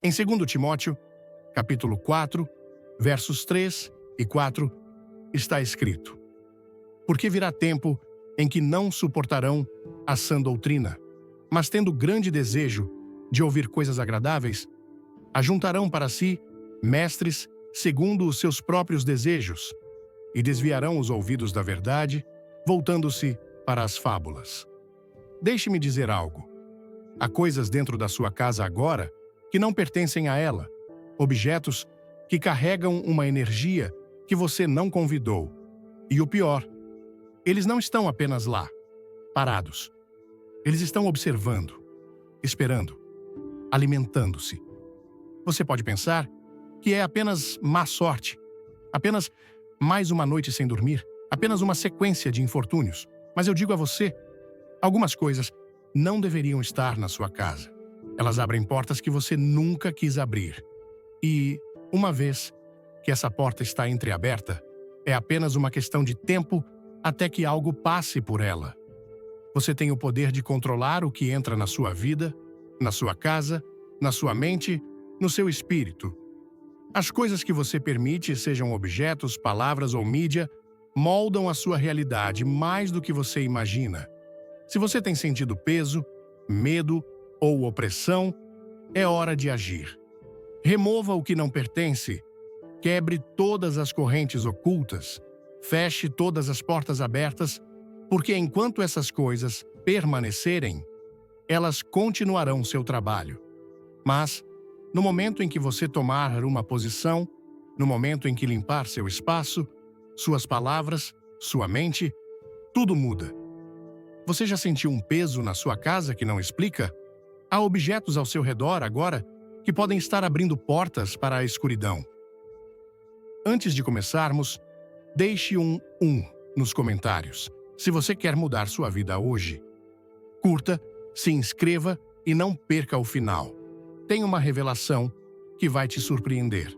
Em 2 Timóteo, capítulo 4, versos 3 e 4, está escrito: Porque virá tempo em que não suportarão a sã doutrina, mas tendo grande desejo de ouvir coisas agradáveis, ajuntarão para si mestres segundo os seus próprios desejos, e desviarão os ouvidos da verdade, voltando-se para as fábulas. Deixe-me dizer algo. Há coisas dentro da sua casa agora que não pertencem a ela, objetos que carregam uma energia que você não convidou. E o pior, eles não estão apenas lá, parados. Eles estão observando, esperando, alimentando-se. Você pode pensar que é apenas má sorte, apenas mais uma noite sem dormir, apenas uma sequência de infortúnios. Mas eu digo a você, algumas coisas não deveriam estar na sua casa. Elas abrem portas que você nunca quis abrir. E, uma vez que essa porta está entreaberta, é apenas uma questão de tempo até que algo passe por ela. Você tem o poder de controlar o que entra na sua vida, na sua casa, na sua mente, no seu espírito. As coisas que você permite, sejam objetos, palavras ou mídia, moldam a sua realidade mais do que você imagina. Se você tem sentido peso, medo ou opressão, é hora de agir. Remova o que não pertence, quebre todas as correntes ocultas, feche todas as portas abertas, porque enquanto essas coisas permanecerem, elas continuarão seu trabalho. Mas, no momento em que você tomar uma posição, no momento em que limpar seu espaço, suas palavras, sua mente, tudo muda. Você já sentiu um peso na sua casa que não explica? Há objetos ao seu redor agora que podem estar abrindo portas para a escuridão. Antes de começarmos, deixe um nos comentários, se você quer mudar sua vida hoje. Curta, se inscreva e não perca o final. Tem uma revelação que vai te surpreender.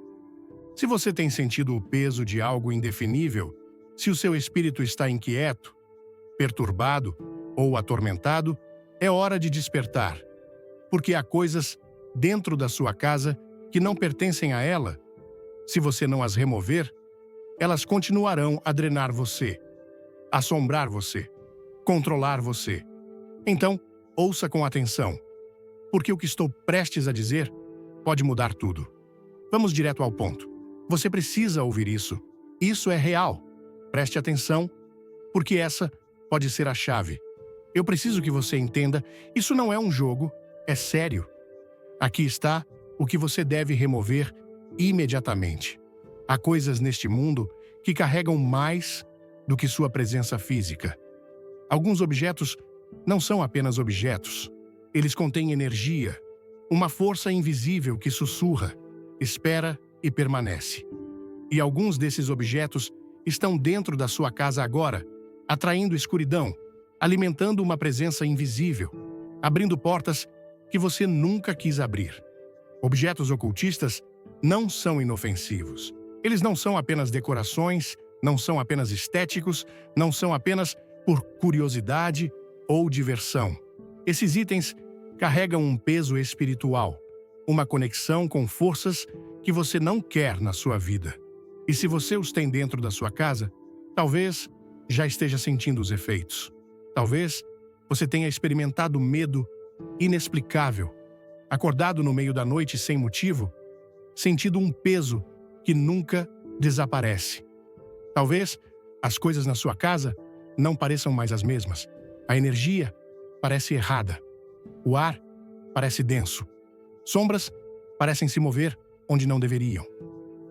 Se você tem sentido o peso de algo indefinível, se o seu espírito está inquieto, perturbado ou atormentado, é hora de despertar, porque há coisas dentro da sua casa que não pertencem a ela. Se você não as remover, elas continuarão a drenar você, assombrar você, controlar você. Então, ouça com atenção, porque o que estou prestes a dizer pode mudar tudo. Vamos direto ao ponto. Você precisa ouvir isso. Isso é real. Preste atenção, porque essa pode ser a chave. Eu preciso que você entenda, isso não é um jogo, é sério. Aqui está o que você deve remover imediatamente. Há coisas neste mundo que carregam mais do que sua presença física. Alguns objetos não são apenas objetos. Eles contêm energia, uma força invisível que sussurra, espera e permanece. E alguns desses objetos estão dentro da sua casa agora, atraindo escuridão, alimentando uma presença invisível, abrindo portas que você nunca quis abrir. Objetos ocultistas não são inofensivos. Eles não são apenas decorações, não são apenas estéticos, não são apenas por curiosidade ou diversão. Esses itens carregam um peso espiritual, uma conexão com forças que você não quer na sua vida. E se você os tem dentro da sua casa, talvez já esteja sentindo os efeitos. Talvez você tenha experimentado medo inexplicável, acordado no meio da noite sem motivo, sentido um peso que nunca desaparece. Talvez as coisas na sua casa não pareçam mais as mesmas. A energia parece errada. O ar parece denso. Sombras parecem se mover onde não deveriam.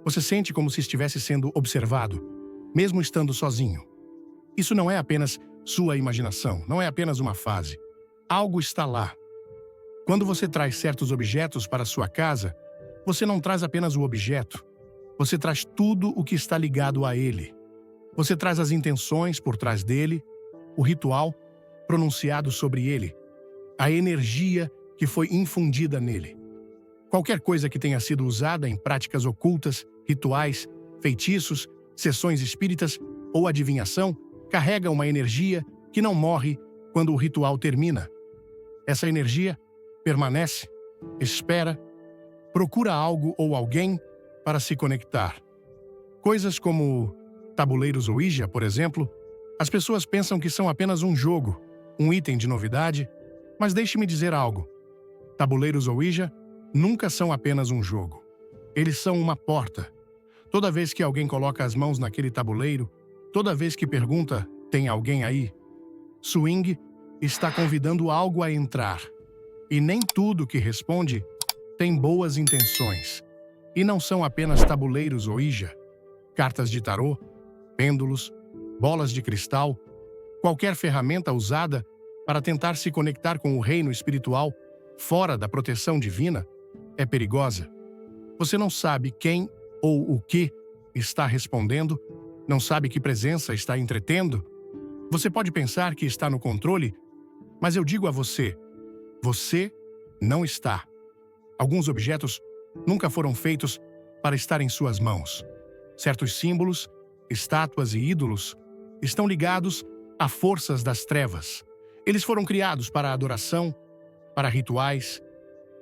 Você sente como se estivesse sendo observado, mesmo estando sozinho. Isso não é apenas sua imaginação, não é apenas uma fase. Algo está lá. Quando você traz certos objetos para sua casa, você não traz apenas o objeto. Você traz tudo o que está ligado a ele. Você traz as intenções por trás dele, o ritual pronunciado sobre ele, a energia que foi infundida nele. Qualquer coisa que tenha sido usada em práticas ocultas, rituais, feitiços, sessões espíritas ou adivinhação, carrega uma energia que não morre quando o ritual termina. Essa energia permanece, espera Procura algo ou alguém para se conectar. Coisas como tabuleiros Ouija, por exemplo, as pessoas pensam que são apenas um jogo, um item de novidade, mas deixe-me dizer algo. Tabuleiros Ouija nunca são apenas um jogo. Eles são uma porta. Toda vez que alguém coloca as mãos naquele tabuleiro, toda vez que pergunta, tem alguém aí? Swing está convidando algo a entrar. E nem tudo que responde tem boas intenções. E não são apenas tabuleiros Ouija, cartas de tarô, pêndulos, bolas de cristal, qualquer ferramenta usada para tentar se conectar com o reino espiritual fora da proteção divina é perigosa. Você não sabe quem ou o que está respondendo, não sabe que presença está entretendo. Você pode pensar que está no controle, mas eu digo a você, você não está. Alguns objetos nunca foram feitos para estar em suas mãos. Certos símbolos, estátuas e ídolos estão ligados a forças das trevas. Eles foram criados para adoração, para rituais,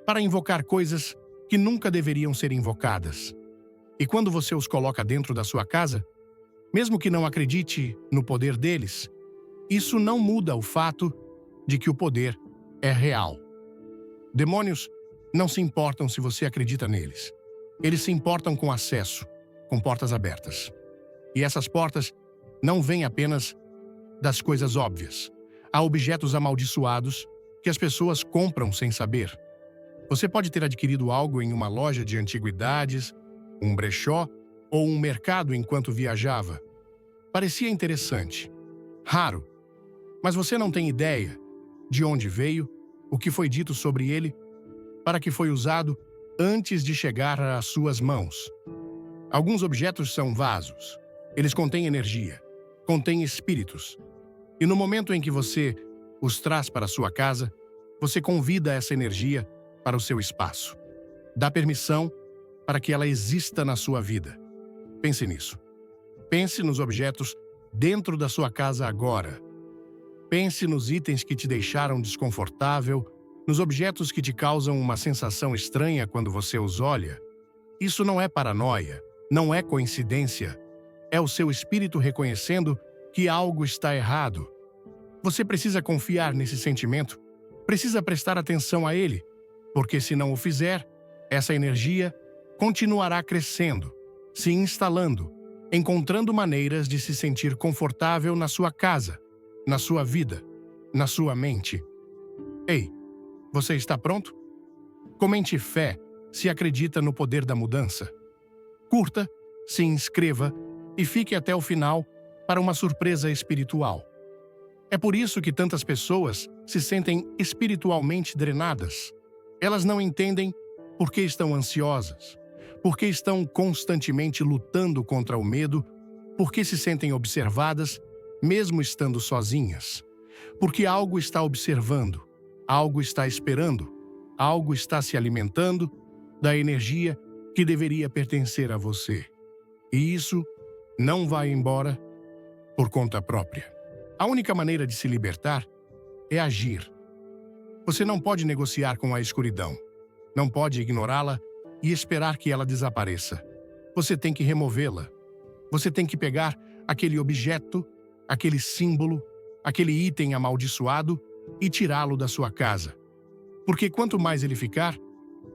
para invocar coisas que nunca deveriam ser invocadas. E quando você os coloca dentro da sua casa, mesmo que não acredite no poder deles, isso não muda o fato de que o poder é real. Demônios não se importam se você acredita neles. Eles se importam com acesso, com portas abertas. E essas portas não vêm apenas das coisas óbvias. Há objetos amaldiçoados que as pessoas compram sem saber. Você pode ter adquirido algo em uma loja de antiguidades, um brechó ou um mercado enquanto viajava. Parecia interessante, raro, mas você não tem ideia de onde veio, o que foi dito sobre ele, para que foi usado antes de chegar às suas mãos. Alguns objetos são vasos. Eles contêm energia, contêm espíritos. E no momento em que você os traz para a sua casa, você convida essa energia para o seu espaço. Dá permissão para que ela exista na sua vida. Pense nisso. Pense nos objetos dentro da sua casa agora. Pense nos itens que te deixaram desconfortável, nos objetos que te causam uma sensação estranha quando você os olha. Isso não é paranoia, não é coincidência. É o seu espírito reconhecendo que algo está errado. Você precisa confiar nesse sentimento, precisa prestar atenção a ele, porque se não o fizer, essa energia continuará crescendo, se instalando, encontrando maneiras de se sentir confortável na sua casa, na sua vida, na sua mente. Ei, você está pronto? Comente fé se acredita no poder da mudança. Curta, se inscreva e fique até o final para uma surpresa espiritual. É por isso que tantas pessoas se sentem espiritualmente drenadas. Elas não entendem por que estão ansiosas, por que estão constantemente lutando contra o medo, por que se sentem observadas, mesmo estando sozinhas. Porque algo está observando, algo está esperando, algo está se alimentando da energia que deveria pertencer a você. E isso não vai embora por conta própria. A única maneira de se libertar é agir. Você não pode negociar com a escuridão. Não pode ignorá-la e esperar que ela desapareça. Você tem que removê-la. Você tem que pegar aquele objeto, aquele símbolo, aquele item amaldiçoado e tirá-lo da sua casa. Porque quanto mais ele ficar,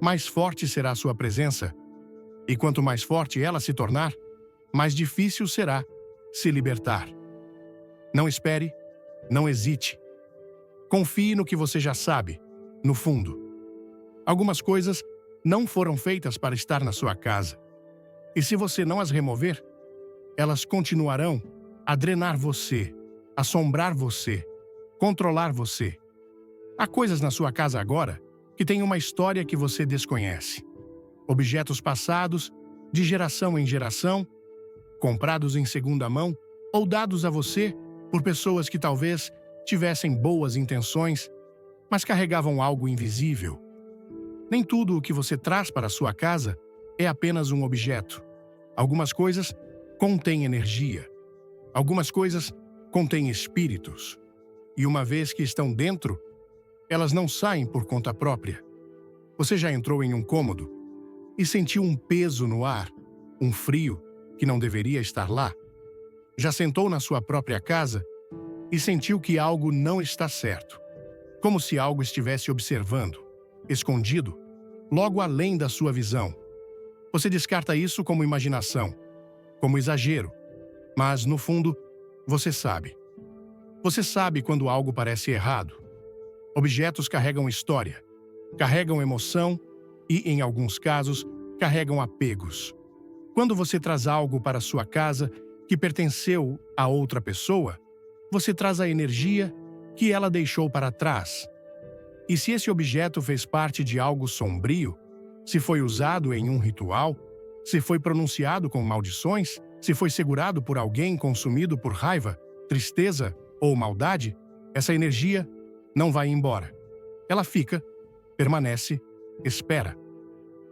mais forte será a sua presença. E quanto mais forte ela se tornar, mais difícil será se libertar. Não espere, não hesite. Confie no que você já sabe, no fundo. Algumas coisas não foram feitas para estar na sua casa. E se você não as remover, elas continuarão a drenar você, assombrar você, controlar você. Há coisas na sua casa agora que têm uma história que você desconhece. Objetos passados, de geração em geração, comprados em segunda mão ou dados a você por pessoas que talvez tivessem boas intenções, mas carregavam algo invisível. Nem tudo o que você traz para a sua casa é apenas um objeto. Algumas coisas contêm energia. Algumas coisas contêm espíritos. E uma vez que estão dentro, elas não saem por conta própria. Você já entrou em um cômodo e sentiu um peso no ar, um frio que não deveria estar lá? Já sentou na sua própria casa e sentiu que algo não está certo, como se algo estivesse observando, escondido, logo além da sua visão. Você descarta isso como imaginação, como exagero, mas, no fundo, você sabe. Você sabe quando algo parece errado. Objetos carregam história, carregam emoção e, em alguns casos, carregam apegos. Quando você traz algo para sua casa que pertenceu a outra pessoa, você traz a energia que ela deixou para trás. E se esse objeto fez parte de algo sombrio, se foi usado em um ritual, se foi pronunciado com maldições, se foi segurado por alguém consumido por raiva, tristeza ou maldade, essa energia não vai embora. Ela fica, permanece, espera.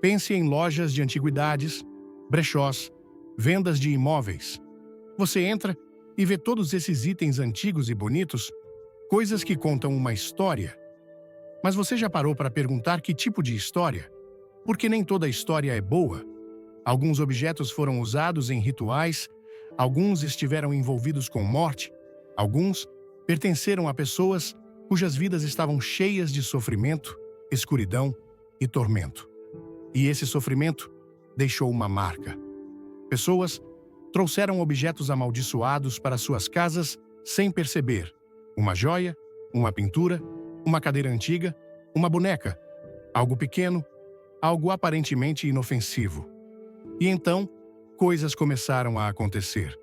Pense em lojas de antiguidades, brechós, vendas de imóveis. Você entra e vê todos esses itens antigos e bonitos, coisas que contam uma história. Mas você já parou para perguntar que tipo de história? Porque nem toda história é boa. Alguns objetos foram usados em rituais, alguns estiveram envolvidos com morte, alguns pertenceram a pessoas cujas vidas estavam cheias de sofrimento, escuridão e tormento. E esse sofrimento deixou uma marca. Pessoas trouxeram objetos amaldiçoados para suas casas sem perceber. Uma joia, uma pintura, uma cadeira antiga, uma boneca, algo pequeno, algo aparentemente inofensivo. E então, coisas começaram a acontecer.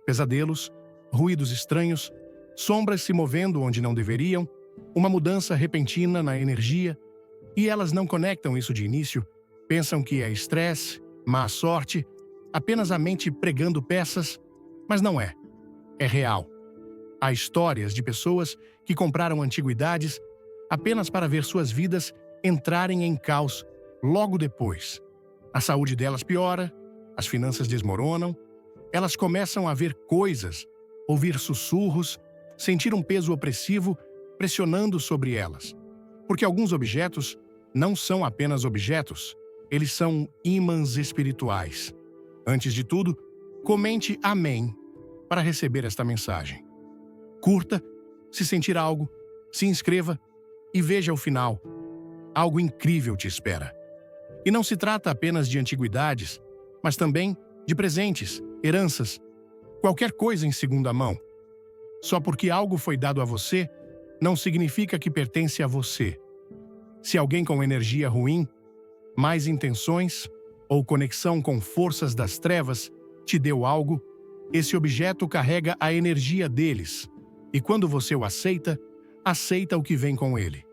Pesadelos, ruídos estranhos, sombras se movendo onde não deveriam, uma mudança repentina na energia, e elas não conectam isso de início, pensam que é estresse, má sorte, apenas a mente pregando peças, mas não é. É real. Há histórias de pessoas que compraram antiguidades apenas para ver suas vidas entrarem em caos logo depois. A saúde delas piora, as finanças desmoronam, elas começam a ver coisas, ouvir sussurros, sentir um peso opressivo pressionando sobre elas. Porque alguns objetos não são apenas objetos, eles são ímãs espirituais. Antes de tudo, comente Amém para receber esta mensagem. Curta, se sentir algo, se inscreva e veja o final. Algo incrível te espera. E não se trata apenas de antiguidades, mas também de presentes, heranças, qualquer coisa em segunda mão. Só porque algo foi dado a você, não significa que pertence a você. Se alguém com energia ruim, más intenções ou conexão com forças das trevas te deu algo, esse objeto carrega a energia deles. E quando você o aceita, aceita o que vem com ele.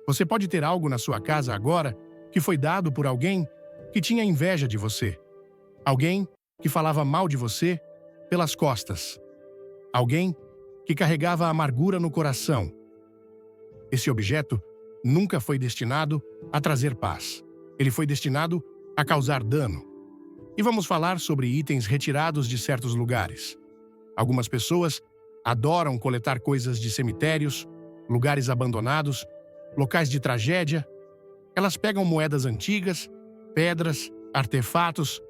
Você pode ter algo na sua casa agora que foi dado por alguém que tinha inveja de você. Alguém que falava mal de você pelas costas. Alguém que carregava amargura no coração. Esse objeto nunca foi destinado a trazer paz. Ele foi destinado a causar dano. E vamos falar sobre itens retirados de certos lugares. Algumas pessoas adoram coletar coisas de cemitérios, lugares abandonados, locais de tragédia. Elas pegam moedas antigas, pedras, artefatos,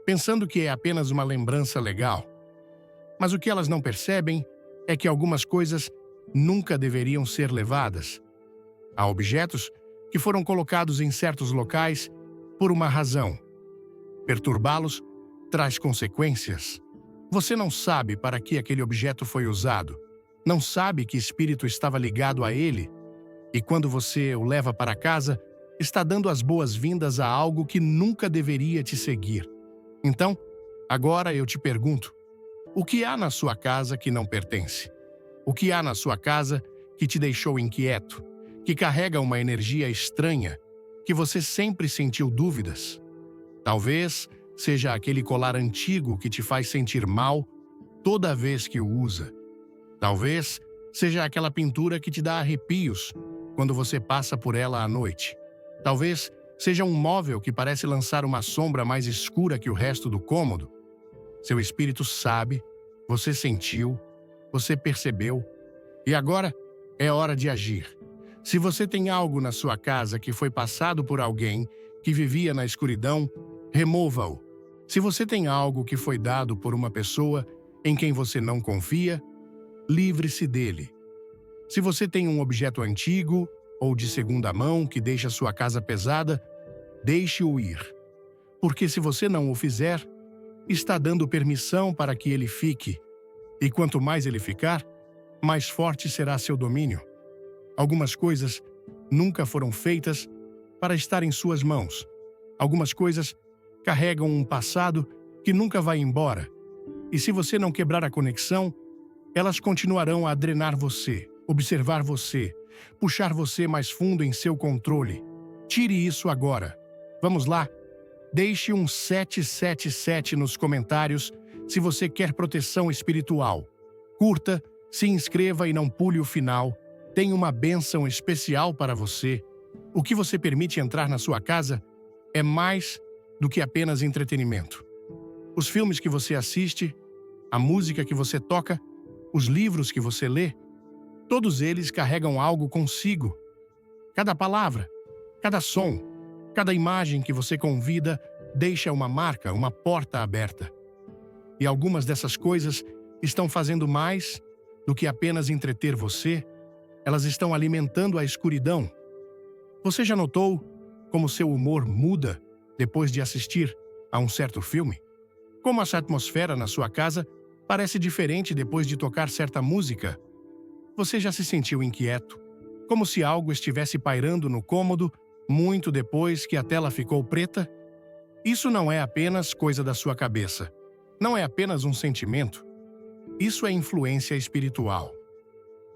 pensando que é apenas uma lembrança legal. Mas o que elas não percebem é que algumas coisas nunca deveriam ser levadas. Há objetos que foram colocados em certos locais por uma razão. Perturbá-los traz consequências. Você não sabe para que aquele objeto foi usado, não sabe que espírito estava ligado a ele, e quando você o leva para casa, está dando as boas-vindas a algo que nunca deveria te seguir. Então, agora eu te pergunto, o que há na sua casa que não pertence? O que há na sua casa que te deixou inquieto, que carrega uma energia estranha, que você sempre sentiu dúvidas? Talvez seja aquele colar antigo que te faz sentir mal toda vez que o usa. Talvez seja aquela pintura que te dá arrepios quando você passa por ela à noite. Talvez seja um móvel que parece lançar uma sombra mais escura que o resto do cômodo. Seu espírito sabe, você sentiu, você percebeu, e agora é hora de agir. Se você tem algo na sua casa que foi passado por alguém que vivia na escuridão, remova-o. Se você tem algo que foi dado por uma pessoa em quem você não confia, livre-se dele. Se você tem um objeto antigo ou de segunda mão que deixa sua casa pesada, deixe-o ir. Porque se você não o fizer, está dando permissão para que ele fique. E quanto mais ele ficar, mais forte será seu domínio. Algumas coisas nunca foram feitas para estar em suas mãos. Algumas coisas carregam um passado que nunca vai embora. E se você não quebrar a conexão, elas continuarão a drenar você, observar você, puxar você mais fundo em seu controle. Tire isso agora. Vamos lá? Deixe um 777 nos comentários se você quer proteção espiritual. Curta, se inscreva e não pule o final. Tem uma bênção especial para você. O que você permite entrar na sua casa é mais do que apenas entretenimento. Os filmes que você assiste, a música que você toca, os livros que você lê, todos eles carregam algo consigo. Cada palavra, cada som, cada imagem que você convida deixa uma marca, uma porta aberta. E algumas dessas coisas estão fazendo mais do que apenas entreter você, elas estão alimentando a escuridão. Você já notou como seu humor muda depois de assistir a um certo filme? Como essa atmosfera na sua casa parece diferente depois de tocar certa música? Você já se sentiu inquieto, como se algo estivesse pairando no cômodo muito depois que a tela ficou preta? Isso não é apenas coisa da sua cabeça. Não é apenas um sentimento. Isso é influência espiritual.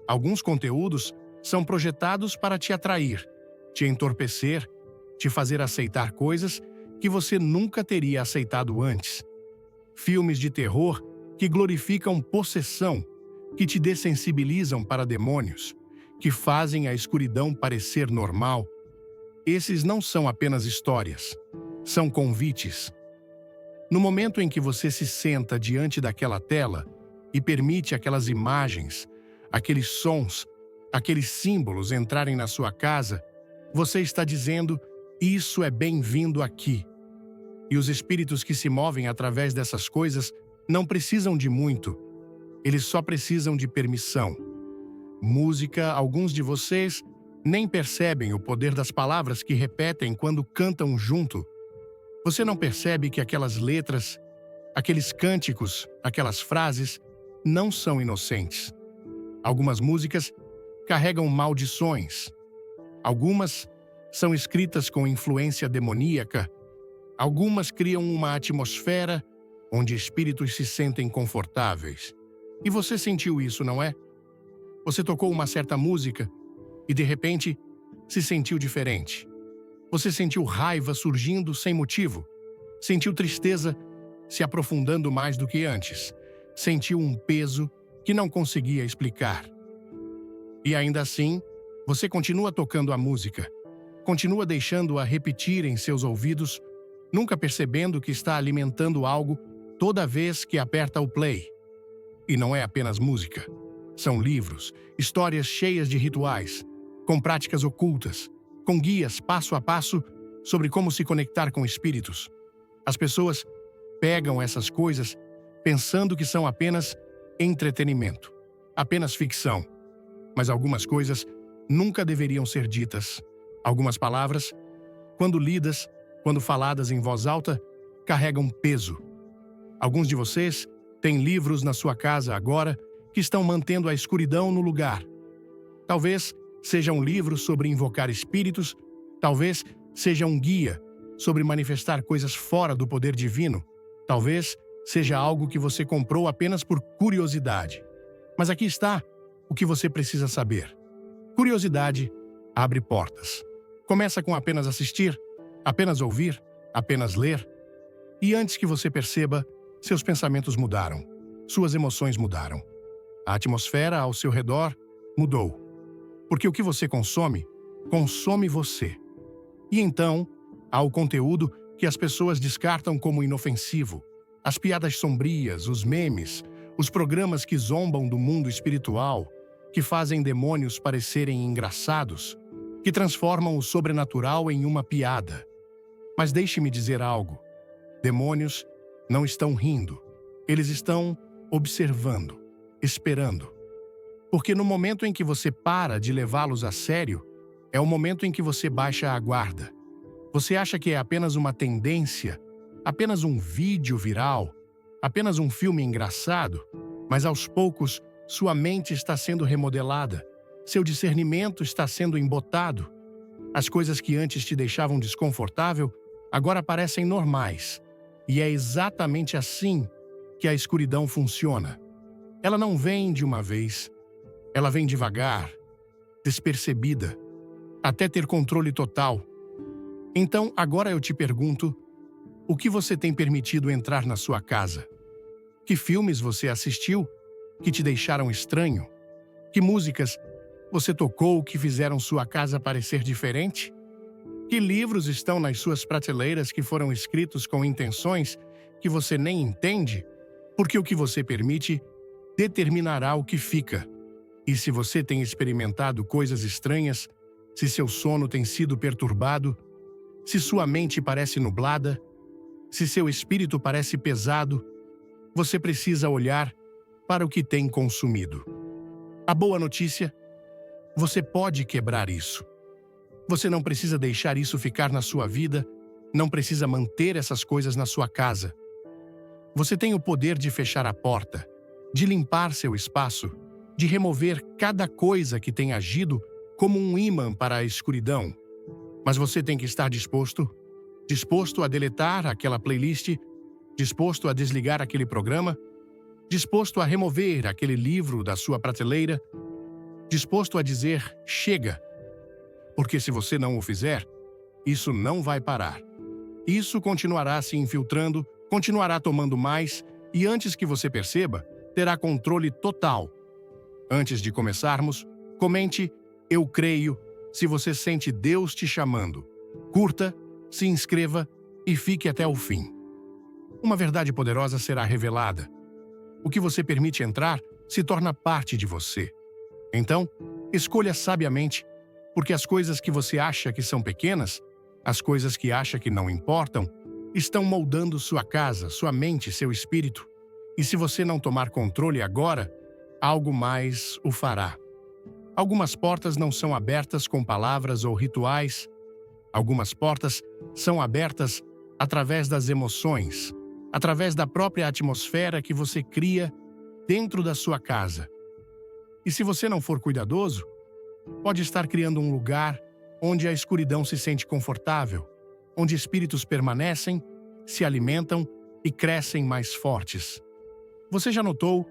Alguns conteúdos são projetados para te atrair, te entorpecer, te fazer aceitar coisas que você nunca teria aceitado antes. Filmes de terror que glorificam possessão, que te dessensibilizam para demônios, que fazem a escuridão parecer normal. Esses não são apenas histórias, são convites. No momento em que você se senta diante daquela tela e permite aquelas imagens, aqueles sons, aqueles símbolos entrarem na sua casa, você está dizendo: isso é bem-vindo aqui. E os espíritos que se movem através dessas coisas não precisam de muito. Eles só precisam de permissão. Música, alguns de vocês nem percebem o poder das palavras que repetem quando cantam junto. Você não percebe que aquelas letras, aqueles cânticos, aquelas frases não são inocentes. Algumas músicas carregam maldições. Algumas são escritas com influência demoníaca. Algumas criam uma atmosfera onde espíritos se sentem confortáveis. E você sentiu isso, não é? Você tocou uma certa música e, de repente, se sentiu diferente. Você sentiu raiva surgindo sem motivo. Sentiu tristeza se aprofundando mais do que antes. Sentiu um peso que não conseguia explicar. E ainda assim, você continua tocando a música. Continua deixando-a repetir em seus ouvidos, nunca percebendo que está alimentando algo toda vez que aperta o play. E não é apenas música. São livros, histórias cheias de rituais, com práticas ocultas, com guias passo a passo sobre como se conectar com espíritos. As pessoas pegam essas coisas pensando que são apenas entretenimento, apenas ficção. Mas algumas coisas nunca deveriam ser ditas. Algumas palavras, quando lidas, quando faladas em voz alta, carregam peso. Alguns de vocês têm livros na sua casa agora que estão mantendo a escuridão no lugar. Talvez seja um livro sobre invocar espíritos, talvez seja um guia sobre manifestar coisas fora do poder divino, talvez seja algo que você comprou apenas por curiosidade. Mas aqui está o que você precisa saber. Curiosidade abre portas. Começa com apenas assistir, apenas ouvir, apenas ler. E antes que você perceba, seus pensamentos mudaram, suas emoções mudaram. A atmosfera ao seu redor mudou. Porque o que você consome, consome você. E então, há o conteúdo que as pessoas descartam como inofensivo. As piadas sombrias, os memes, os programas que zombam do mundo espiritual, que fazem demônios parecerem engraçados, que transformam o sobrenatural em uma piada. Mas deixe-me dizer algo. Demônios não estão rindo. Eles estão observando, esperando. Porque no momento em que você para de levá-los a sério, é o momento em que você baixa a guarda. Você acha que é apenas uma tendência, apenas um vídeo viral, apenas um filme engraçado, mas aos poucos sua mente está sendo remodelada, seu discernimento está sendo embotado. As coisas que antes te deixavam desconfortável agora parecem normais. E é exatamente assim que a escuridão funciona. Ela não vem de uma vez, ela vem devagar, despercebida, até ter controle total. Então, agora eu te pergunto, o que você tem permitido entrar na sua casa? Que filmes você assistiu que te deixaram estranho? Que músicas você tocou que fizeram sua casa parecer diferente? Que livros estão nas suas prateleiras que foram escritos com intenções que você nem entende? Porque o que você permite determinará o que fica. E se você tem experimentado coisas estranhas, se seu sono tem sido perturbado, se sua mente parece nublada, se seu espírito parece pesado, você precisa olhar para o que tem consumido. A boa notícia: você pode quebrar isso. Você não precisa deixar isso ficar na sua vida, não precisa manter essas coisas na sua casa. Você tem o poder de fechar a porta, de limpar seu espaço, de remover cada coisa que tem agido como um ímã para a escuridão. Mas você tem que estar disposto a deletar aquela playlist, disposto a desligar aquele programa, disposto a remover aquele livro da sua prateleira, disposto a dizer chega. Porque se você não o fizer, isso não vai parar. Isso continuará se infiltrando, continuará tomando mais e antes que você perceba, terá controle total. Antes de começarmos, comente "Eu creio" se você sente Deus te chamando. Curta, se inscreva e fique até o fim. Uma verdade poderosa será revelada. O que você permite entrar se torna parte de você. Então, escolha sabiamente, porque as coisas que você acha que são pequenas, as coisas que acha que não importam, estão moldando sua casa, sua mente, seu espírito. E se você não tomar controle agora, algo mais o fará. Algumas portas não são abertas com palavras ou rituais. Algumas portas são abertas através das emoções, através da própria atmosfera que você cria dentro da sua casa. E se você não for cuidadoso, pode estar criando um lugar onde a escuridão se sente confortável, onde espíritos permanecem, se alimentam e crescem mais fortes. Você já notou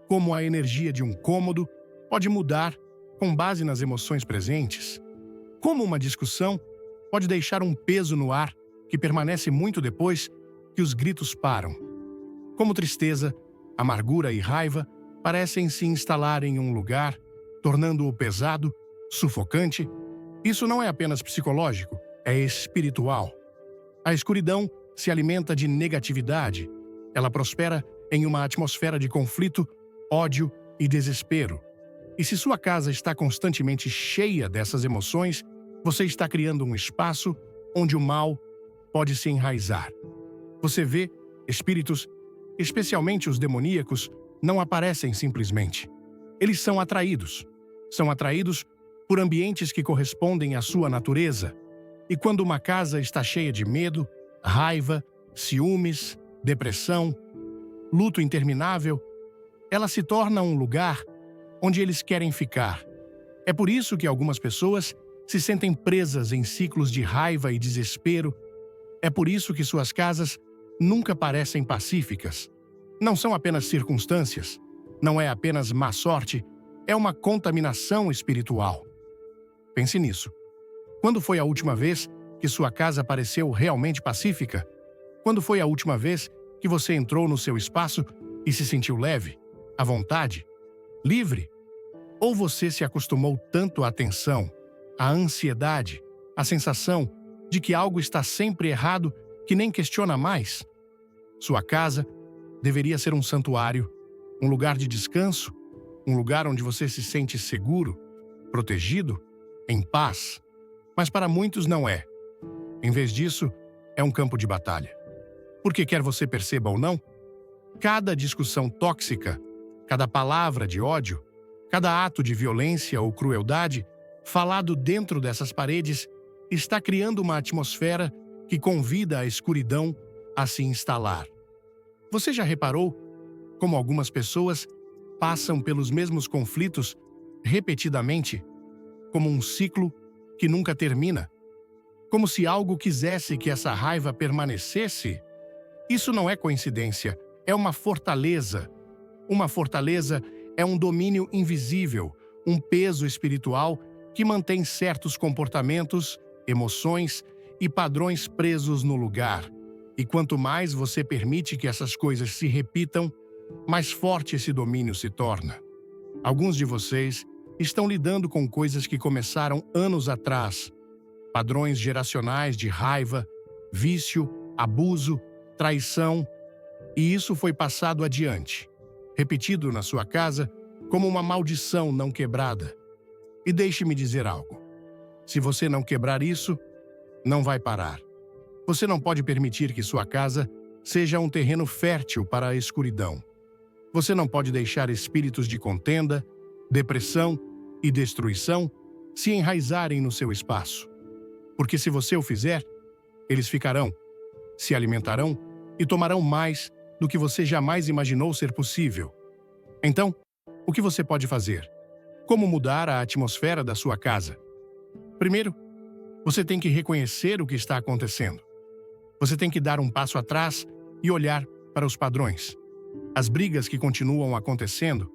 como a energia de um cômodo pode mudar com base nas emoções presentes? Como uma discussão pode deixar um peso no ar que permanece muito depois que os gritos param? Como tristeza, amargura e raiva parecem se instalar em um lugar, tornando-o pesado, sufocante. Isso não é apenas psicológico, é espiritual. A escuridão se alimenta de negatividade. Ela prospera em uma atmosfera de conflito, ódio e desespero. E se sua casa está constantemente cheia dessas emoções, você está criando um espaço onde o mal pode se enraizar. Você vê espíritos, especialmente os demoníacos, não aparecem simplesmente. Eles são atraídos. São atraídos por ambientes que correspondem à sua natureza. E quando uma casa está cheia de medo, raiva, ciúmes, depressão, luto interminável, ela se torna um lugar onde eles querem ficar. É por isso que algumas pessoas se sentem presas em ciclos de raiva e desespero. É por isso que suas casas nunca parecem pacíficas. Não são apenas circunstâncias, não é apenas má sorte, é uma contaminação espiritual. Pense nisso. Quando foi a última vez que sua casa pareceu realmente pacífica? Quando foi a última vez que você entrou no seu espaço e se sentiu leve, à vontade, livre? Ou você se acostumou tanto à tensão, à ansiedade, à sensação de que algo está sempre errado que nem questiona mais? Sua casa deveria ser um santuário, um lugar de descanso, um lugar onde você se sente seguro, protegido, em paz. Mas para muitos não é. Em vez disso, é um campo de batalha. Porque quer você perceba ou não, cada discussão tóxica, cada palavra de ódio, cada ato de violência ou crueldade falado dentro dessas paredes está criando uma atmosfera que convida a escuridão a se instalar. Você já reparou como algumas pessoas passam pelos mesmos conflitos repetidamente, como um ciclo que nunca termina? Como se algo quisesse que essa raiva permanecesse? Isso não é coincidência, é uma fortaleza. Uma fortaleza é um domínio invisível, um peso espiritual que mantém certos comportamentos, emoções e padrões presos no lugar. E quanto mais você permite que essas coisas se repitam, mais forte esse domínio se torna. Alguns de vocês estão lidando com coisas que começaram anos atrás. Padrões geracionais de raiva, vício, abuso, traição. E isso foi passado adiante, repetido na sua casa como uma maldição não quebrada. E deixe-me dizer algo. Se você não quebrar isso, não vai parar. Você não pode permitir que sua casa seja um terreno fértil para a escuridão. Você não pode deixar espíritos de contenda, depressão e destruição se enraizarem no seu espaço. Porque se você o fizer, eles ficarão, se alimentarão e tomarão mais do que você jamais imaginou ser possível. Então, o que você pode fazer? Como mudar a atmosfera da sua casa? Primeiro, você tem que reconhecer o que está acontecendo. Você tem que dar um passo atrás e olhar para os padrões. As brigas que continuam acontecendo,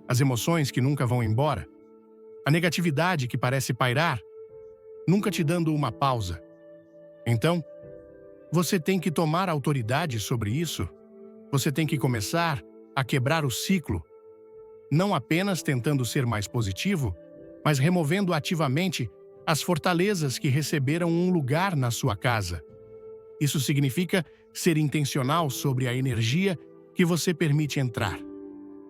as emoções que nunca vão embora, a negatividade que parece pairar, nunca te dando uma pausa. Então, você tem que tomar autoridade sobre isso. Você tem que começar a quebrar o ciclo, não apenas tentando ser mais positivo, mas removendo ativamente as fortalezas que receberam um lugar na sua casa. Isso significa ser intencional sobre a energia que você permite entrar.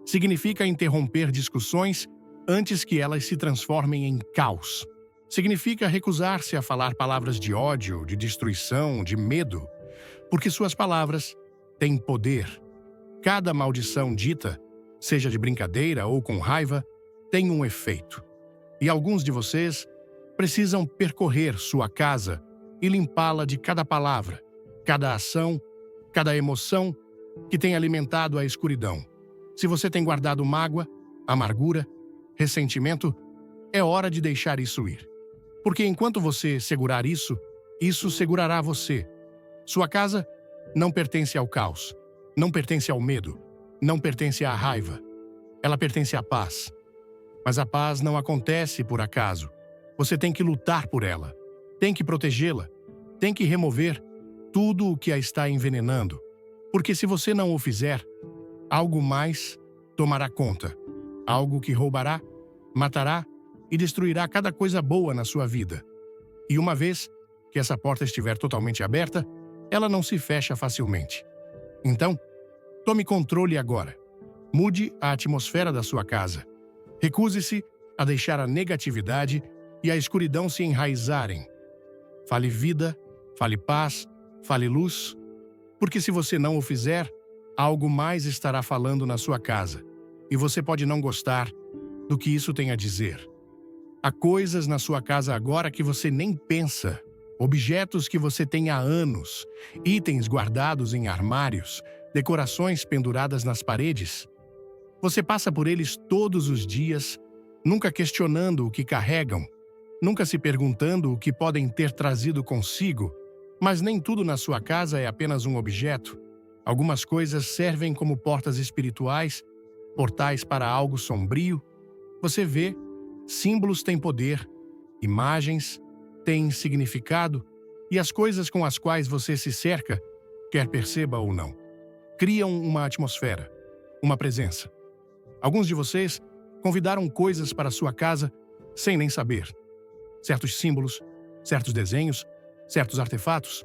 Significa interromper discussões antes que elas se transformem em caos. Significa recusar-se a falar palavras de ódio, de destruição, de medo, porque suas palavras têm poder. Cada maldição dita, seja de brincadeira ou com raiva, tem um efeito. E alguns de vocês precisam percorrer sua casa e limpá-la de cada palavra, cada ação, cada emoção que tem alimentado a escuridão. Se você tem guardado mágoa, amargura, ressentimento, é hora de deixar isso ir. Porque enquanto você segurar isso, isso segurará você. Sua casa não pertence ao caos, não pertence ao medo, não pertence à raiva. Ela pertence à paz. Mas a paz não acontece por acaso. Você tem que lutar por ela, tem que protegê-la, tem que remover tudo o que a está envenenando. Porque se você não o fizer, algo mais tomará conta. Algo que roubará, matará e destruirá cada coisa boa na sua vida. E uma vez que essa porta estiver totalmente aberta, ela não se fecha facilmente. Então, tome controle agora. Mude a atmosfera da sua casa. Recuse-se a deixar a negatividade e a escuridão se enraizarem. Fale vida, fale paz, fale luz, porque se você não o fizer, algo mais estará falando na sua casa, e você pode não gostar do que isso tem a dizer. Há coisas na sua casa agora que você nem pensa, objetos que você tem há anos, itens guardados em armários, decorações penduradas nas paredes. Você passa por eles todos os dias, nunca questionando o que carregam, nunca se perguntando o que podem ter trazido consigo, mas nem tudo na sua casa é apenas um objeto. Algumas coisas servem como portas espirituais, portais para algo sombrio. Você vê, símbolos têm poder, imagens têm significado, e as coisas com as quais você se cerca, quer perceba ou não, criam uma atmosfera, uma presença. Alguns de vocês convidaram coisas para sua casa sem nem saber. Certos símbolos, certos desenhos, certos artefatos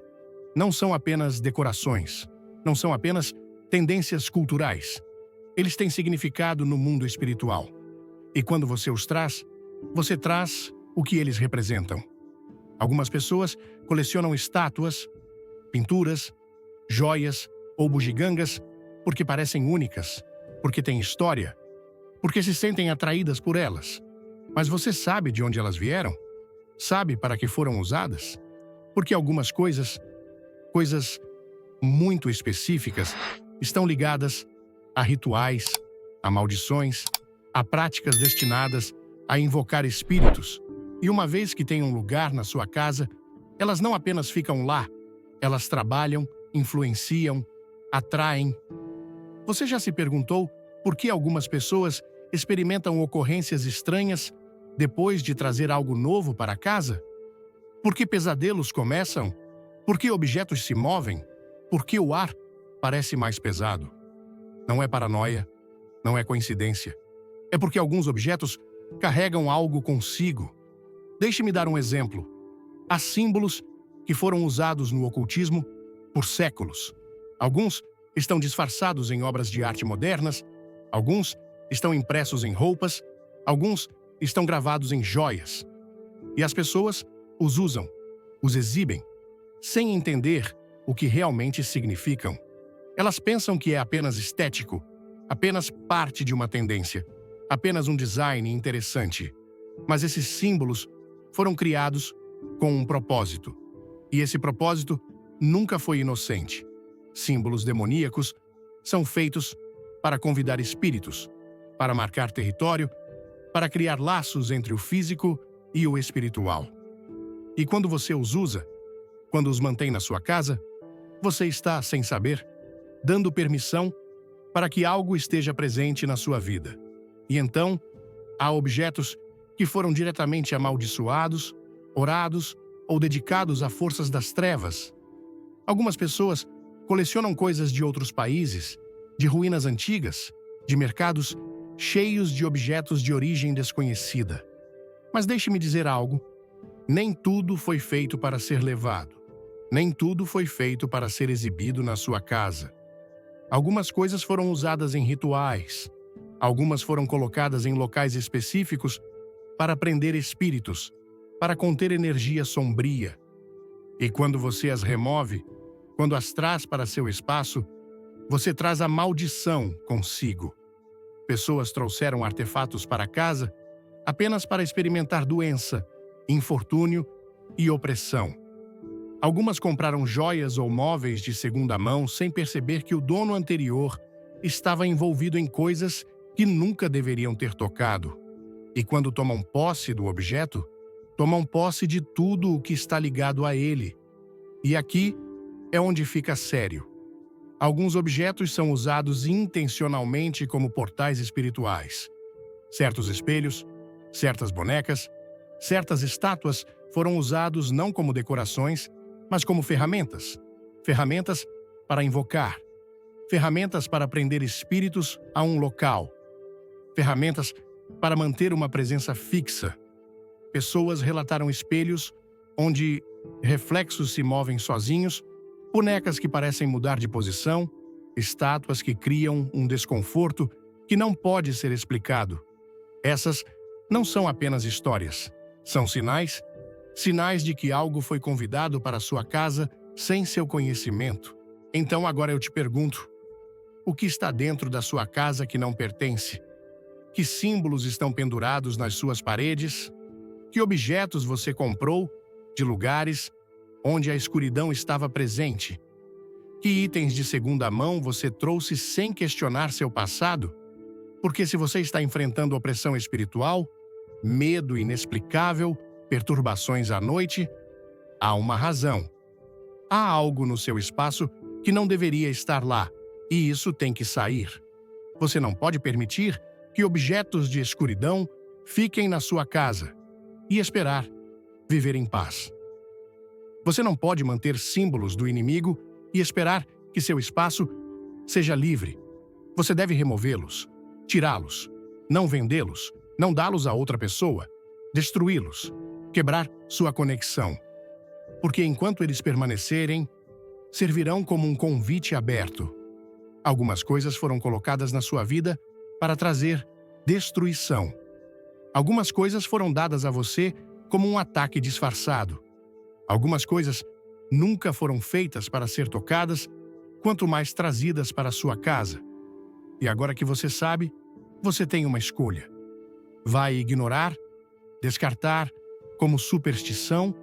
não são apenas decorações, não são apenas tendências culturais. Eles têm significado no mundo espiritual. E quando você os traz, você traz o que eles representam. Algumas pessoas colecionam estátuas, pinturas, joias ou bugigangas porque parecem únicas, porque têm história, porque se sentem atraídas por elas. Mas você sabe de onde elas vieram? Sabe para que foram usadas? Porque algumas coisas muito específicas, estão ligadas a rituais, a maldições, a práticas destinadas a invocar espíritos. E uma vez que têm um lugar na sua casa, elas não apenas ficam lá, elas trabalham, influenciam, atraem. Você já se perguntou por que algumas pessoas experimentam ocorrências estranhas depois de trazer algo novo para casa? Por que pesadelos começam? Por que objetos se movem? Por que o ar parece mais pesado? Não é paranoia, não é coincidência. É porque alguns objetos carregam algo consigo. Deixe-me dar um exemplo. Há símbolos que foram usados no ocultismo por séculos. Alguns estão disfarçados em obras de arte modernas, alguns estão impressos em roupas, alguns estão gravados em joias. E as pessoas os usam, os exibem, sem entender o que realmente significam. Elas pensam que é apenas estético, apenas parte de uma tendência, apenas um design interessante. Mas esses símbolos foram criados com um propósito. E esse propósito nunca foi inocente. Símbolos demoníacos são feitos para convidar espíritos, para marcar território, para criar laços entre o físico e o espiritual. E quando você os usa, quando os mantém na sua casa, você está, sem saber, dando permissão para que algo esteja presente na sua vida. E então, há objetos que foram diretamente amaldiçoados, orados ou dedicados a forças das trevas. Algumas pessoas colecionam coisas de outros países, de ruínas antigas, de mercados cheios de objetos de origem desconhecida. Mas deixe-me dizer algo: nem tudo foi feito para ser levado. Nem tudo foi feito para ser exibido na sua casa. Algumas coisas foram usadas em rituais. Algumas foram colocadas em locais específicos para prender espíritos, para conter energia sombria. E quando você as remove, quando as traz para seu espaço, você traz a maldição consigo. Pessoas trouxeram artefatos para casa apenas para experimentar doença, infortúnio e opressão. Algumas compraram joias ou móveis de segunda mão sem perceber que o dono anterior estava envolvido em coisas que nunca deveriam ter tocado. E quando tomam posse do objeto, tomam posse de tudo o que está ligado a ele. E aqui é onde fica sério. Alguns objetos são usados intencionalmente como portais espirituais. Certos espelhos, certas bonecas, certas estátuas foram usados não como decorações, mas como ferramentas. Ferramentas para invocar. Ferramentas para prender espíritos a um local. Ferramentas para manter uma presença fixa. Pessoas relataram espelhos onde reflexos se movem sozinhos, bonecas que parecem mudar de posição, estátuas que criam um desconforto que não pode ser explicado. Essas não são apenas histórias, são sinais de que algo foi convidado para sua casa sem seu conhecimento. Então agora eu te pergunto, o que está dentro da sua casa que não pertence? Que símbolos estão pendurados nas suas paredes? Que objetos você comprou de lugares onde a escuridão estava presente? Que itens de segunda mão você trouxe sem questionar seu passado? Porque se você está enfrentando opressão espiritual, medo inexplicável, perturbações à noite, há uma razão. Há algo no seu espaço que não deveria estar lá, e isso tem que sair. Você não pode permitir que objetos de escuridão fiquem na sua casa e esperar viver em paz. Você não pode manter símbolos do inimigo e esperar que seu espaço seja livre. Você deve removê-los, tirá-los, não vendê-los, não dá-los a outra pessoa, destruí-los, quebrar sua conexão. Porque enquanto eles permanecerem, servirão como um convite aberto. Algumas coisas foram colocadas na sua vida para trazer destruição. Algumas coisas foram dadas a você como um ataque disfarçado. Algumas coisas nunca foram feitas para ser tocadas, quanto mais trazidas para sua casa. E agora que você sabe, você tem uma escolha. Vai ignorar, descartar como superstição,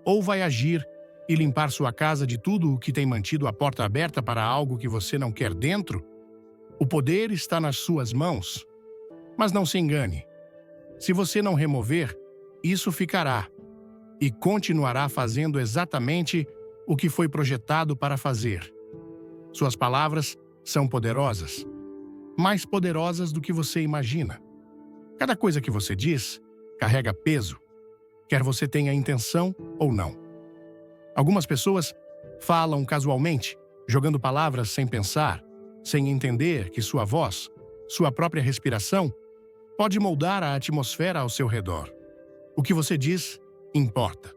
ou vai agir e limpar sua casa de tudo o que tem mantido a porta aberta para algo que você não quer dentro? O poder está nas suas mãos. Mas não se engane. Se você não remover, isso ficará e continuará fazendo exatamente o que foi projetado para fazer. Suas palavras são poderosas, mais poderosas do que você imagina. Cada coisa que você diz carrega peso, quer você tenha intenção ou não. Algumas pessoas falam casualmente, jogando palavras sem pensar, sem entender que sua voz, sua própria respiração, pode moldar a atmosfera ao seu redor. O que você diz importa.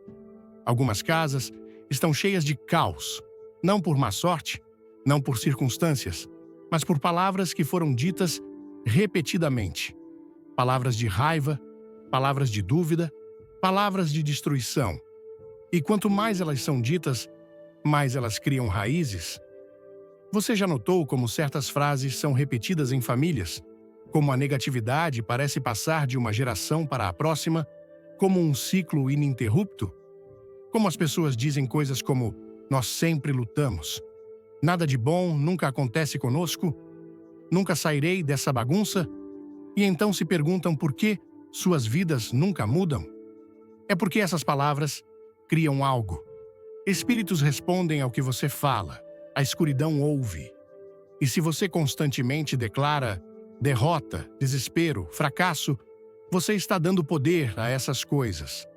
Algumas casas estão cheias de caos, não por má sorte, não por circunstâncias, mas por palavras que foram ditas repetidamente. Palavras de raiva, palavras de dúvida, palavras de destruição. E quanto mais elas são ditas, mais elas criam raízes. Você já notou como certas frases são repetidas em famílias? Como a negatividade parece passar de uma geração para a próxima, como um ciclo ininterrupto? Como as pessoas dizem coisas como: nós sempre lutamos. Nada de bom nunca acontece conosco. Nunca sairei dessa bagunça. E então se perguntam por que suas vidas nunca mudam. É porque essas palavras criam algo. Espíritos respondem ao que você fala. A escuridão ouve. E se você constantemente declara derrota, desespero, fracasso, você está dando poder a essas coisas.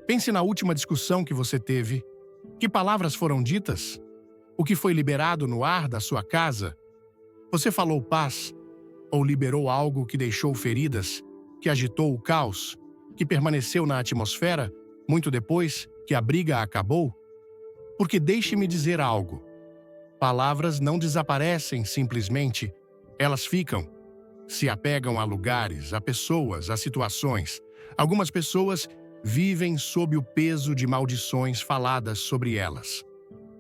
Pense na última discussão que você teve. Que palavras foram ditas? O que foi liberado no ar da sua casa? Você falou paz ou liberou algo que deixou feridas, que agitou o caos, que permaneceu na atmosfera muito depois que a briga acabou? Porque deixe-me dizer algo. Palavras não desaparecem simplesmente, elas ficam. Se apegam a lugares, a pessoas, a situações. Algumas pessoas vivem sob o peso de maldições faladas sobre elas.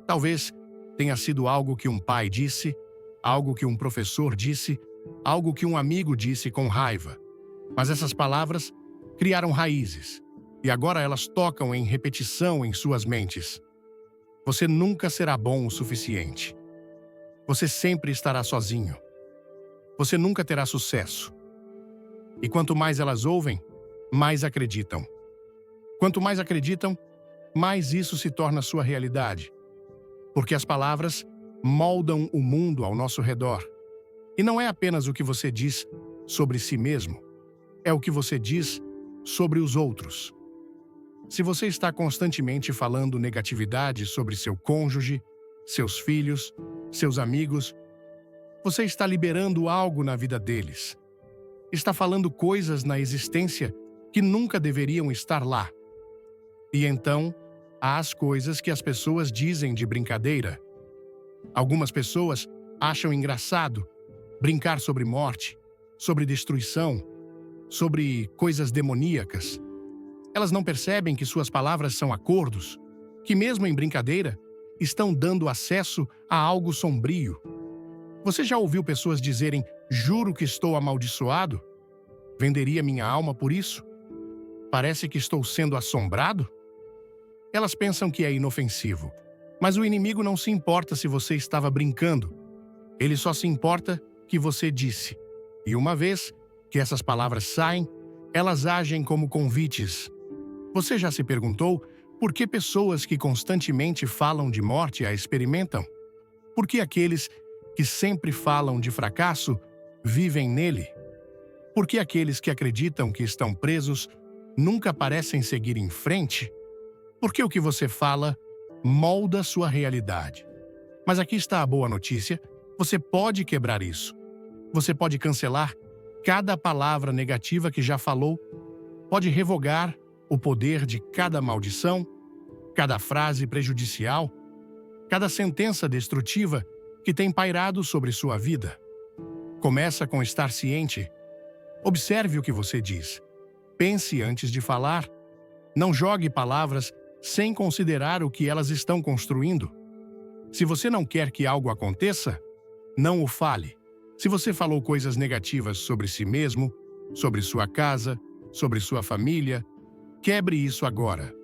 Talvez tenha sido algo que um pai disse, algo que um professor disse, algo que um amigo disse com raiva. Mas essas palavras criaram raízes, e agora elas tocam em repetição em suas mentes. Você nunca será bom o suficiente. Você sempre estará sozinho. Você nunca terá sucesso. E quanto mais elas ouvem, mais acreditam. Quanto mais acreditam, mais isso se torna sua realidade. Porque as palavras moldam o mundo ao nosso redor. E não é apenas o que você diz sobre si mesmo, é o que você diz sobre os outros. Se você está constantemente falando negatividade sobre seu cônjuge, seus filhos, seus amigos, você está liberando algo na vida deles. Está falando coisas na existência que nunca deveriam estar lá. E então, há as coisas que as pessoas dizem de brincadeira. Algumas pessoas acham engraçado brincar sobre morte, sobre destruição, sobre coisas demoníacas. Elas não percebem que suas palavras são acordos, que mesmo em brincadeira, estão dando acesso a algo sombrio. Você já ouviu pessoas dizerem: juro que estou amaldiçoado? Venderia minha alma por isso? Parece que estou sendo assombrado? Elas pensam que é inofensivo. Mas o inimigo não se importa se você estava brincando. Ele só se importa que você disse. E uma vez que essas palavras saem, elas agem como convites. Você já se perguntou por que pessoas que constantemente falam de morte a experimentam? Por que aqueles que sempre falam de fracasso vivem nele? Por que aqueles que acreditam que estão presos nunca parecem seguir em frente? Porque o que você fala molda sua realidade. Mas aqui está a boa notícia: você pode quebrar isso. Você pode cancelar cada palavra negativa que já falou, pode revogar o poder de cada maldição, cada frase prejudicial, cada sentença destrutiva que tem pairado sobre sua vida. Começa com estar ciente. Observe o que você diz. Pense antes de falar. Não jogue palavras sem considerar o que elas estão construindo. Se você não quer que algo aconteça, não o fale. Se você falou coisas negativas sobre si mesmo, sobre sua casa, sobre sua família, quebre isso agora.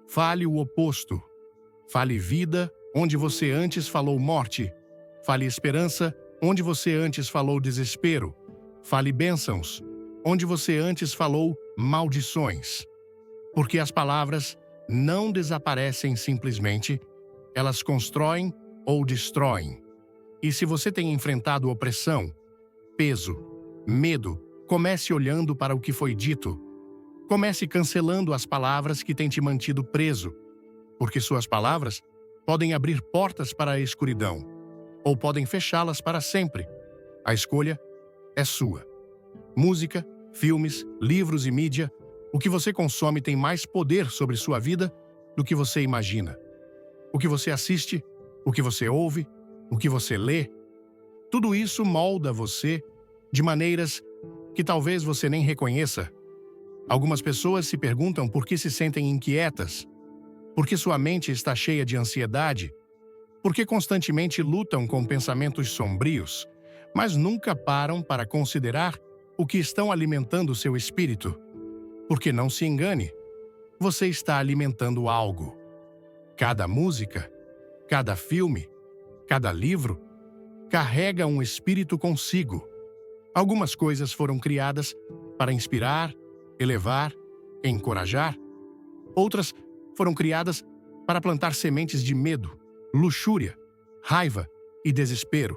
Fale o oposto. Fale vida, onde você antes falou morte. Fale esperança, onde você antes falou desespero. Fale bênçãos, onde você antes falou maldições. Porque as palavras não desaparecem simplesmente, elas constroem ou destroem. E se você tem enfrentado opressão, peso, medo, comece olhando para o que foi dito. Comece cancelando as palavras que têm te mantido preso, porque suas palavras podem abrir portas para a escuridão, ou podem fechá-las para sempre. A escolha é sua. Música, filmes, livros e mídia, o que você consome tem mais poder sobre sua vida do que você imagina. O que você assiste, o que você ouve, o que você lê, tudo isso molda você de maneiras que talvez você nem reconheça. Algumas pessoas se perguntam por que se sentem inquietas, por que sua mente está cheia de ansiedade, por que constantemente lutam com pensamentos sombrios, mas nunca param para considerar o que estão alimentando seu espírito. Porque não se engane, você está alimentando algo. Cada música, cada filme, cada livro carrega um espírito consigo. Algumas coisas foram criadas para inspirar, elevar, encorajar. Outras foram criadas para plantar sementes de medo, luxúria, raiva e desespero.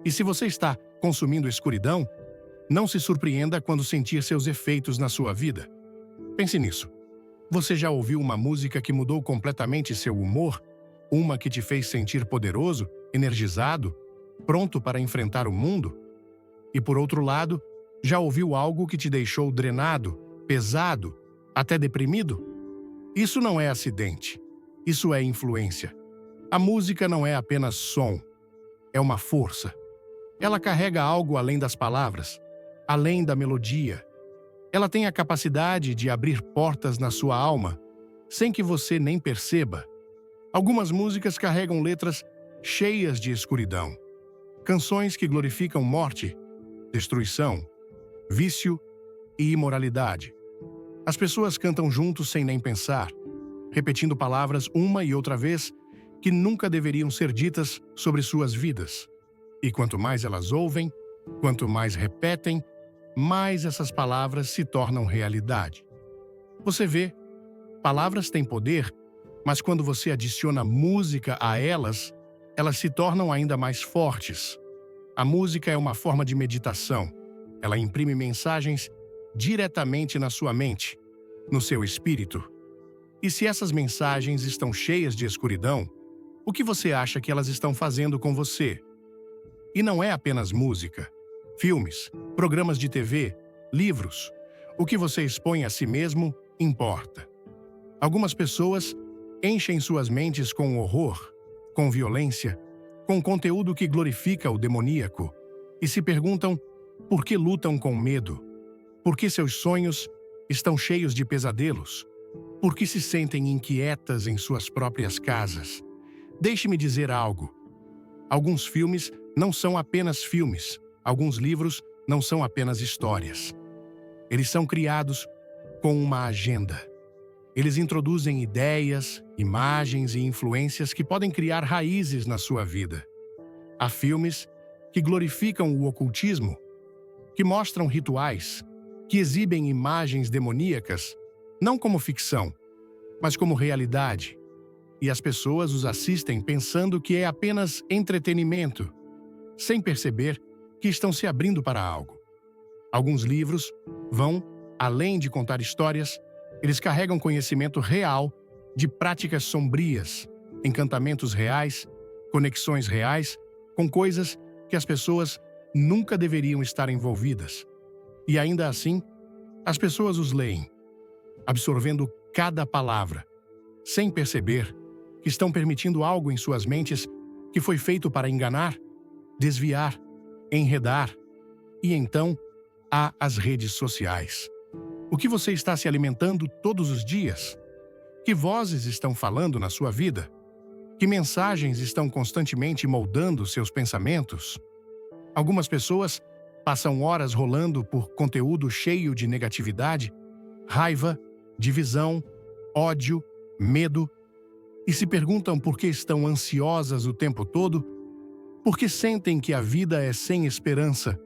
E se você está consumindo escuridão, não se surpreenda quando sentir seus efeitos na sua vida. Pense nisso. Você já ouviu uma música que mudou completamente seu humor? Uma que te fez sentir poderoso, energizado, pronto para enfrentar o mundo? E por outro lado, já ouviu algo que te deixou drenado, pesado, até deprimido? Isso não é acidente. Isso é influência. A música não é apenas som. É uma força. Ela carrega algo além das palavras, além da melodia. Ela tem a capacidade de abrir portas na sua alma, sem que você nem perceba. Algumas músicas carregam letras cheias de escuridão. Canções que glorificam morte, destruição, vício e imoralidade. As pessoas cantam juntos sem nem pensar, repetindo palavras uma e outra vez que nunca deveriam ser ditas sobre suas vidas. E quanto mais elas ouvem, quanto mais repetem, mais essas palavras se tornam realidade. Você vê, palavras têm poder, mas quando você adiciona música a elas, elas se tornam ainda mais fortes. A música é uma forma de meditação. Ela imprime mensagens diretamente na sua mente, no seu espírito. E se essas mensagens estão cheias de escuridão, o que você acha que elas estão fazendo com você? E não é apenas música, filmes, programas de TV, livros. O que você expõe a si mesmo importa. Algumas pessoas enchem suas mentes com horror, com violência, com conteúdo que glorifica o demoníaco e se perguntam por que lutam com medo, por que seus sonhos estão cheios de pesadelos, por que se sentem inquietas em suas próprias casas. Deixe-me dizer algo. Alguns filmes não são apenas filmes, alguns livros não são apenas histórias. Eles são criados com uma agenda. Eles introduzem ideias, imagens e influências que podem criar raízes na sua vida. Há filmes que glorificam o ocultismo, que mostram rituais, que exibem imagens demoníacas, não como ficção, mas como realidade. E as pessoas os assistem pensando que é apenas entretenimento, sem perceber que estão se abrindo para algo. Alguns livros vão, além de contar histórias, eles carregam conhecimento real de práticas sombrias, encantamentos reais, conexões reais, com coisas que as pessoas nunca deveriam estar envolvidas. E ainda assim, as pessoas os leem, absorvendo cada palavra, sem perceber que estão permitindo algo em suas mentes que foi feito para enganar, desviar, enredar. E então, há as redes sociais. O que você está se alimentando todos os dias? Que vozes estão falando na sua vida? Que mensagens estão constantemente moldando seus pensamentos? Algumas pessoas passam horas rolando por conteúdo cheio de negatividade, raiva, divisão, ódio, medo, e se perguntam por que estão ansiosas o tempo todo, porque sentem que a vida é sem esperança.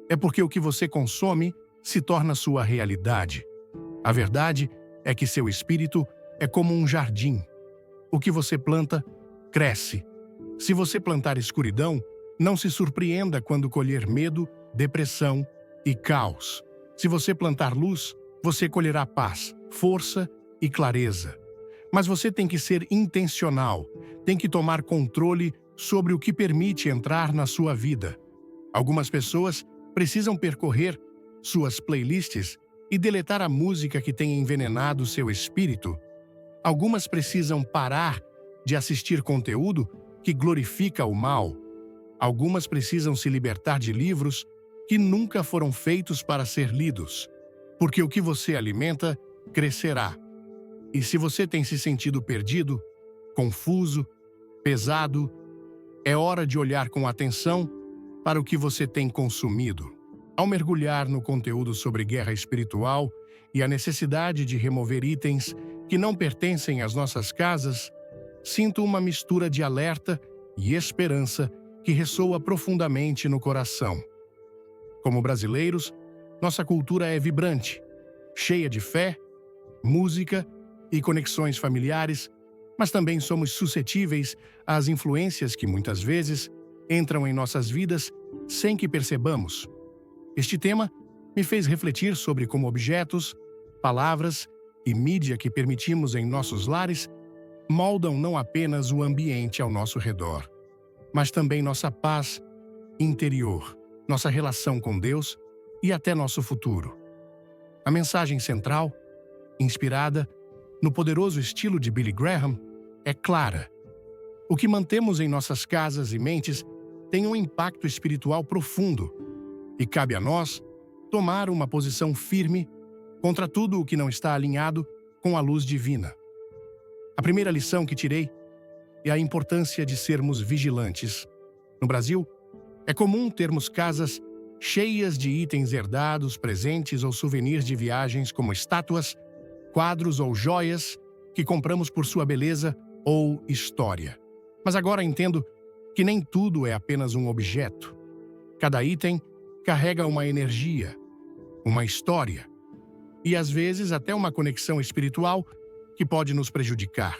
É porque o que você consome se torna sua realidade. A verdade é que seu espírito é como um jardim. O que você planta, cresce. Se você plantar escuridão, não se surpreenda quando colher medo, depressão e caos. Se você plantar luz, você colherá paz, força e clareza. Mas você tem que ser intencional, tem que tomar controle sobre o que permite entrar na sua vida. Algumas pessoas precisam percorrer suas playlists e deletar a música que tem envenenado seu espírito. Algumas precisam parar de assistir conteúdo que glorifica o mal. Algumas precisam se libertar de livros que nunca foram feitos para ser lidos, porque o que você alimenta crescerá. E se você tem se sentido perdido, confuso, pesado, é hora de olhar com atenção para o que você tem consumido. Ao mergulhar no conteúdo sobre guerra espiritual e a necessidade de remover itens que não pertencem às nossas casas, sinto uma mistura de alerta e esperança que ressoa profundamente no coração. Como brasileiros, nossa cultura é vibrante, cheia de fé, música e conexões familiares, mas também somos suscetíveis às influências que muitas vezes entram em nossas vidas sem que percebamos. Este tema me fez refletir sobre como objetos, palavras e mídia que permitimos em nossos lares moldam não apenas o ambiente ao nosso redor, mas também nossa paz interior, nossa relação com Deus e até nosso futuro. A mensagem central, inspirada no poderoso estilo de Billy Graham, é clara. O que mantemos em nossas casas e mentes tem um impacto espiritual profundo, e cabe a nós tomar uma posição firme contra tudo o que não está alinhado com a luz divina. A primeira lição que tirei é a importância de sermos vigilantes. No Brasil, é comum termos casas cheias de itens herdados, presentes ou souvenirs de viagens como estátuas, quadros ou joias que compramos por sua beleza ou história. Mas agora entendo que nem tudo é apenas um objeto. Cada item carrega uma energia, uma história e, às vezes, até uma conexão espiritual que pode nos prejudicar.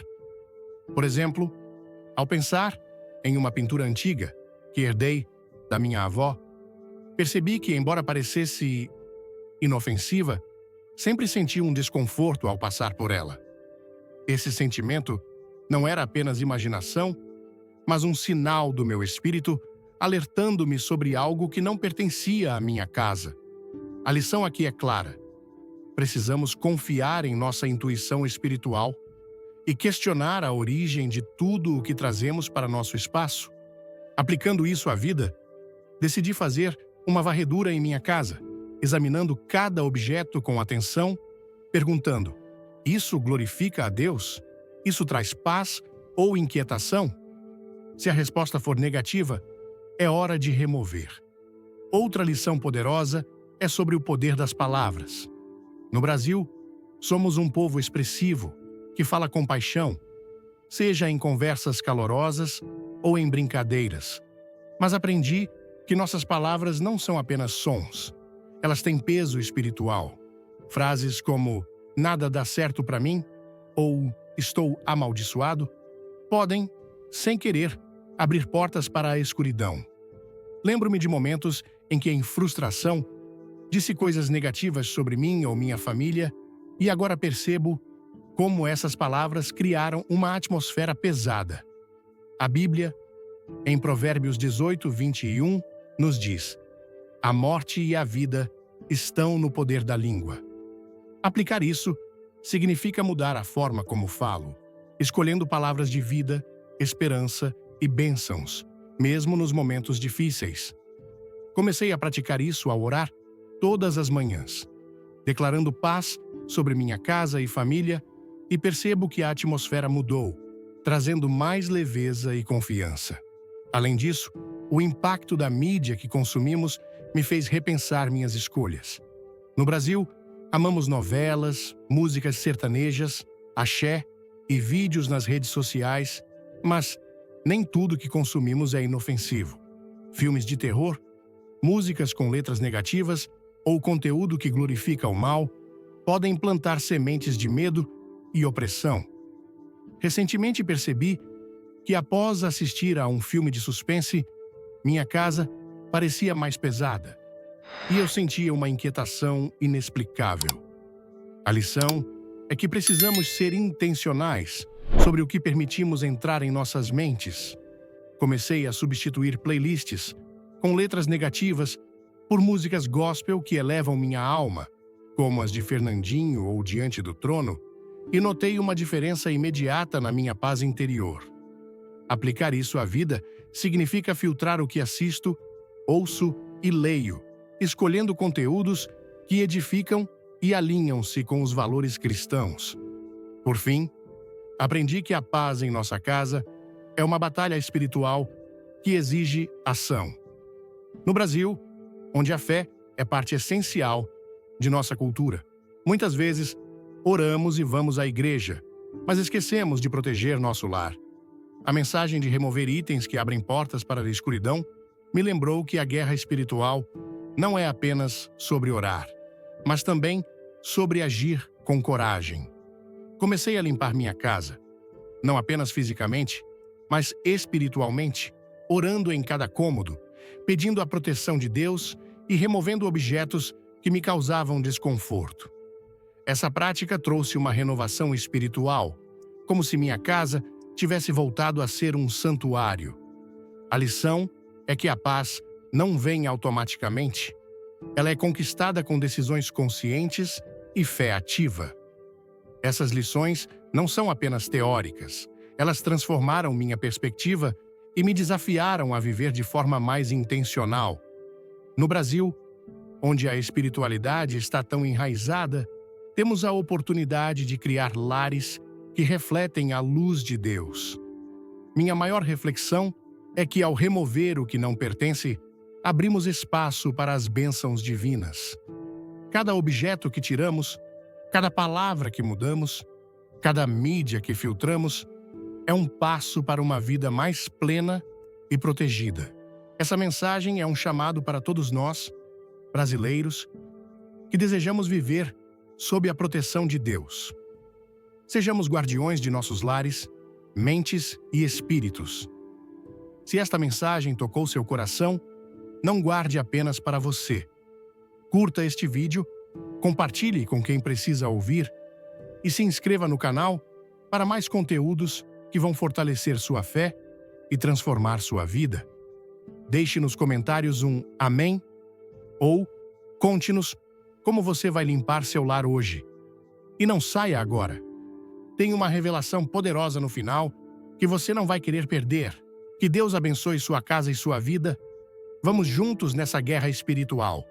Por exemplo, ao pensar em uma pintura antiga que herdei da minha avó, percebi que, embora parecesse inofensiva, sempre senti um desconforto ao passar por ela. Esse sentimento não era apenas imaginação, mas um sinal do meu espírito alertando-me sobre algo que não pertencia à minha casa. A lição aqui é clara. Precisamos confiar em nossa intuição espiritual e questionar a origem de tudo o que trazemos para nosso espaço. Aplicando isso à vida, decidi fazer uma varredura em minha casa, examinando cada objeto com atenção, perguntando: isso glorifica a Deus? Isso traz paz ou inquietação? Se a resposta for negativa, é hora de remover. Outra lição poderosa é sobre o poder das palavras. No Brasil, somos um povo expressivo, que fala com paixão, seja em conversas calorosas ou em brincadeiras. Mas aprendi que nossas palavras não são apenas sons. Elas têm peso espiritual. Frases como "nada dá certo para mim" ou "estou amaldiçoado" podem, sem querer, abrir portas para a escuridão. Lembro-me de momentos em que, em frustração, disse coisas negativas sobre mim ou minha família e agora percebo como essas palavras criaram uma atmosfera pesada. A Bíblia, em Provérbios 18, 21, nos diz: a morte e a vida estão no poder da língua. Aplicar isso significa mudar a forma como falo, escolhendo palavras de vida, esperança e bênçãos, mesmo nos momentos difíceis. Comecei a praticar isso ao orar todas as manhãs, declarando paz sobre minha casa e família e percebo que a atmosfera mudou, trazendo mais leveza e confiança. Além disso, o impacto da mídia que consumimos me fez repensar minhas escolhas. No Brasil, amamos novelas, músicas sertanejas, axé e vídeos nas redes sociais, mas nem tudo que consumimos é inofensivo. Filmes de terror, músicas com letras negativas ou conteúdo que glorifica o mal podem plantar sementes de medo e opressão. Recentemente percebi que, após assistir a um filme de suspense, minha casa parecia mais pesada e eu sentia uma inquietação inexplicável. A lição é que precisamos ser intencionais sobre o que permitimos entrar em nossas mentes. Comecei a substituir playlists com letras negativas por músicas gospel que elevam minha alma, como as de Fernandinho ou Diante do Trono, e notei uma diferença imediata na minha paz interior. Aplicar isso à vida significa filtrar o que assisto, ouço e leio, escolhendo conteúdos que edificam e alinham-se com os valores cristãos. Por fim, aprendi que a paz em nossa casa é uma batalha espiritual que exige ação. No Brasil, onde a fé é parte essencial de nossa cultura, muitas vezes oramos e vamos à igreja, mas esquecemos de proteger nosso lar. A mensagem de remover itens que abrem portas para a escuridão me lembrou que a guerra espiritual não é apenas sobre orar, mas também sobre agir com coragem. Comecei a limpar minha casa, não apenas fisicamente, mas espiritualmente, orando em cada cômodo, pedindo a proteção de Deus e removendo objetos que me causavam desconforto. Essa prática trouxe uma renovação espiritual, como se minha casa tivesse voltado a ser um santuário. A lição é que a paz não vem automaticamente. Ela é conquistada com decisões conscientes e fé ativa. Essas lições não são apenas teóricas. Elas transformaram minha perspectiva e me desafiaram a viver de forma mais intencional. No Brasil, onde a espiritualidade está tão enraizada, temos a oportunidade de criar lares que refletem a luz de Deus. Minha maior reflexão é que, ao remover o que não pertence, abrimos espaço para as bênçãos divinas. Cada objeto que tiramos, cada palavra que mudamos, cada mídia que filtramos, é um passo para uma vida mais plena e protegida. Essa mensagem é um chamado para todos nós, brasileiros, que desejamos viver sob a proteção de Deus. Sejamos guardiões de nossos lares, mentes e espíritos. Se esta mensagem tocou seu coração, não guarde apenas para você. Curta este vídeo, compartilhe com quem precisa ouvir e se inscreva no canal para mais conteúdos que vão fortalecer sua fé e transformar sua vida. Deixe nos comentários um amém ou conte-nos como você vai limpar seu lar hoje. E não saia agora. Tem uma revelação poderosa no final que você não vai querer perder. Que Deus abençoe sua casa e sua vida. Vamos juntos nessa guerra espiritual.